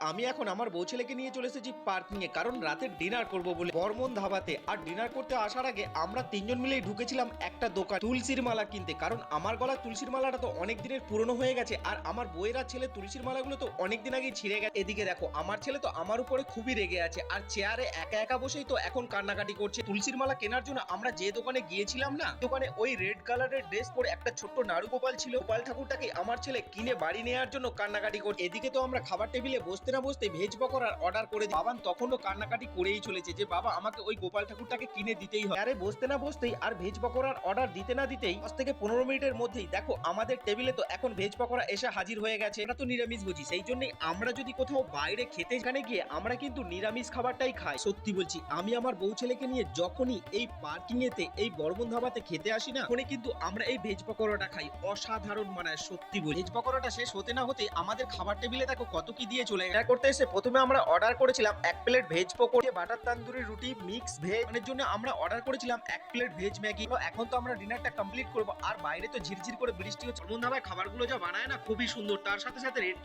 আমি এখন আমার বউ ছেলেকে নিয়ে চলে এসেছি পার্কিং এ, কারণ রাতে ডিনার করব বলে বর্মন ধাবাতে। আর ডিনার করতে আসার আগে আমরা তিনজন মিলেই ঢুকেছিলাম একটা দোকান তুলসীর মালা কিনতে, কারণ আমার গলা তুলসীর মালাটা তো অনেক দিনের পুরনো হয়ে গেছে, আর আমার বউয়ের আর ছেলে তুলসীর মালাগুলো তো অনেক দিন আগেই ছিঁড়ে গেছে। এদিকে দেখো আমার ছেলে তো আমার উপরে খুবই রেগে আছে, আর চেয়ারে একা একা বসেই তো এখন কান্নাকাটি করছে। তুলসীর মালা কেনার জন্য আমরা যে দোকানে গিয়েছিলাম না, দোকানে ওই রেড কালারের ড্রেস পরে একটা ছোট্ট নাড়ু গোপাল ছিল। গোপাল ঠাকুরটাকে আমার ছেলে কিনে বাড়ি নেওয়ার জন্য কান্নাকাটি করছে। এদিকে তো আমরা খাবার টেবিলে বসতে না বসতে ভেজ পকোড়ার অর্ডার করে দিই। বাবান তখনও কান্নাকাটি করেই চলেছে যে বাবা আমাকে ওই গোপাল ঠাকুরটাকে কিনে দিতেই হয়। আরে বসতে না বসতেই আর ভেজ পকোড়ার অর্ডার দিতে না দিতেই 10 থেকে 15 মিনিটের মধ্যেই দেখো আমাদের টেবিলে তো এখন ভেজ পকোড়া এসে হাজির হয়ে গেছে। আমরা তো নিরামিষ বুঝি, সেই জন্যই আমরা যদি কোথাও বাইরে খেতে সেখানে গিয়ে আমরা কিন্তু নিরামিষ খাবারটাই খাই। সত্যি বলছি, আমি আমার বউ ছেলেকে নিয়ে যখনই এই পার্কিং এতে এই বর্মন ধাবাতে খেতে আসি না, তখনই কিন্তু আমরা এই ভেজ পকোড়াটা খাই। অসাধারণ মানায় সত্যি বলি। ভেজ পকোড়াটা শেষ হতে না হতে আমাদের খাবার টেবিলে দেখো কত কি দিয়ে চলে গেছে। করতে এসে প্রথমে আমরা অর্ডার করেছিলাম 1 plate veg pakora, butter tandoori রুটি, মিক্স ভেজ এর জন্য আমরা অর্ডার করেছিলাম 1 প্লেট ভেজ ম্যাগি। এখন তো আমরা ডিনারটা কমপ্লিট করব, আর বাইরে তো ঝিরঝির করে বৃষ্টি হচ্ছে। বর্মন ধাবায় খাবারগুলো যা বানায় না খুবই সুন্দর, তার সাথে সাথে রেট